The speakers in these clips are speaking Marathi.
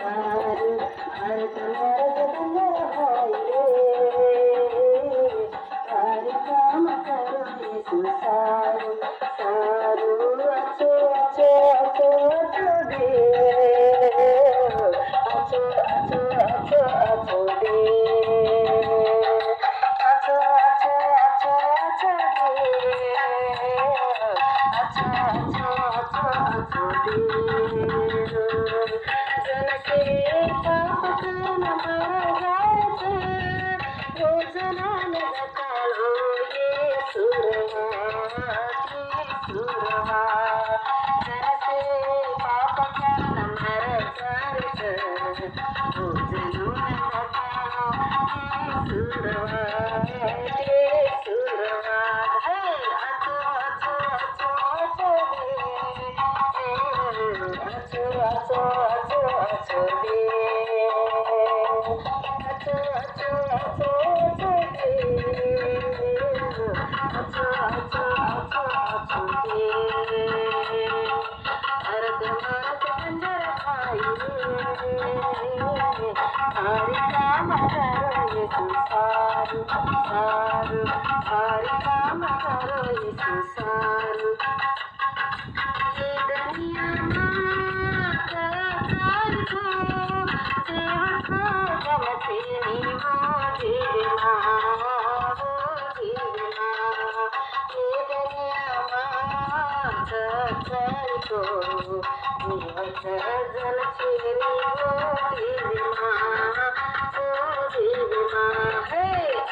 सारू भारत मर्द बंजर भाई रे हरि काम करो यीशु सारू सारू अचो अचो अचो अचो दे अचो अचो अचो अचो दे अचो अचो अचो अचो दे अचो अचो अचो अचो दे जनसे पाप कर्म भरगायचे रोजनान दकालो ये सुरहा जनसे पाप कर्म भरगायचे रोजनान दकालो ये सुरहा हे अचो अचो अचो अचो अचो अचो अचो अचो दे अचो अचो अचो अचो दे अचो अचो अचो अचो दे भारत मात बंजर भाई रे हरि काम करो यीशु सारू सारू हरि काम करो यीशु सारू ये दुनिया माँ का कार को देव को गमती हो धीरना ये दुनिया माँ का कार को निवत जल चेरी हो धीरना हे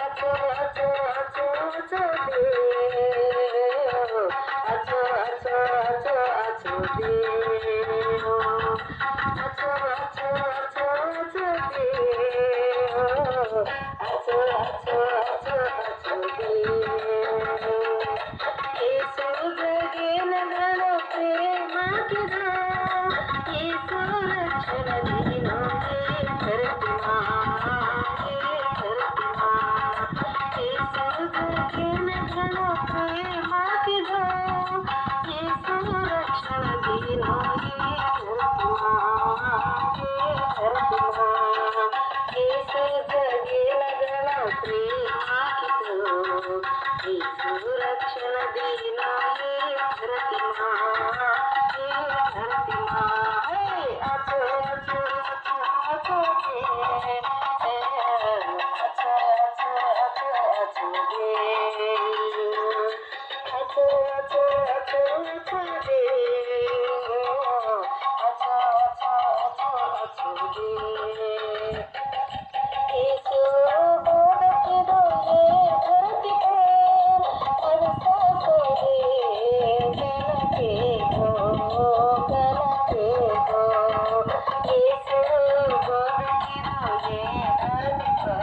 अचो अचो अचो अचो दे अचो अचो अचो अचो दे अचो अचो अचो अचो दे अचो अचो अचो अचो दे येसु जगेन घनो प्रेमाकिदा येसु रक्षण दीनो हे धरती येसु जगेन घनो प्रेमाकिदा येसु रक्षण दीनो हे धरती येसु जगेन घनो प्रेमाकिदा येसु रक्षण दीनो हे धरती हे अचो अचो अचो अचो दे अचो अचो अचो अचो दे अचो अचो अचो अचो दे अचो अचो अचो अचो दे येसु बोध के दो ये धरती पर बरसा को दे गन के हो येसु बोध के दो ये धरती पर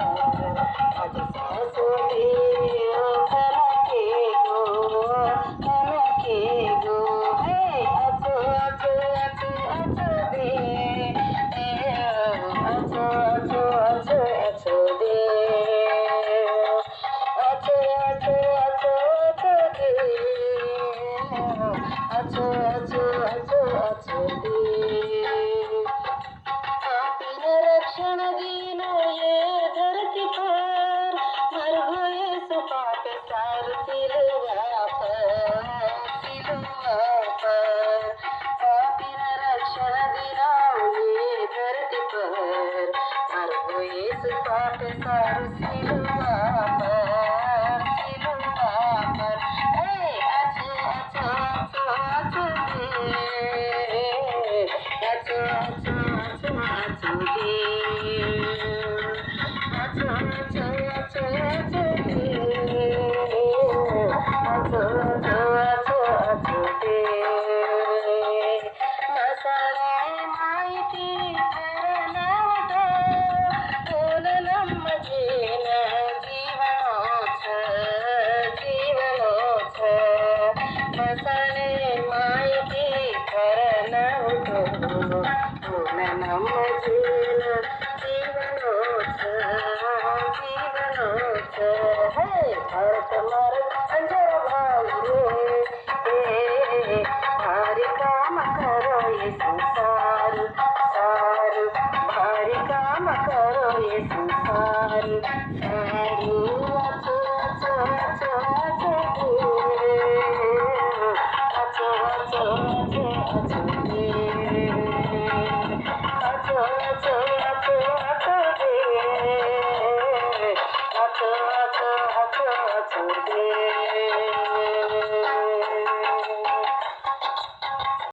बरसा को दे गन के हे अचो अचो अचो अचो दे अचो अचो अचो अचो दे अचो अचो अचो अचो दे अचो अचो अचो अचो दे पापीन रक्षण दीनो ये धरती पर मर येसु पाप सार सिलवा पर पापीन रक्षण दीनो ये धरती पर मर येसु पाप सार सिलवा पर हे अचो अचो अचो अचो दे अचो अचो अचो अचो दे अचो अचो अचो अचो दे अचो अचो अचो अचो दे मसाले माहिती करनावतो बोल नम्म जीवन जीवनोच मसाले माहिती करनावतो बोल नम्म जीवनोच हे भारत मर्द बंजर भाई रे हरि काम करो यीशु सारू सारू আছো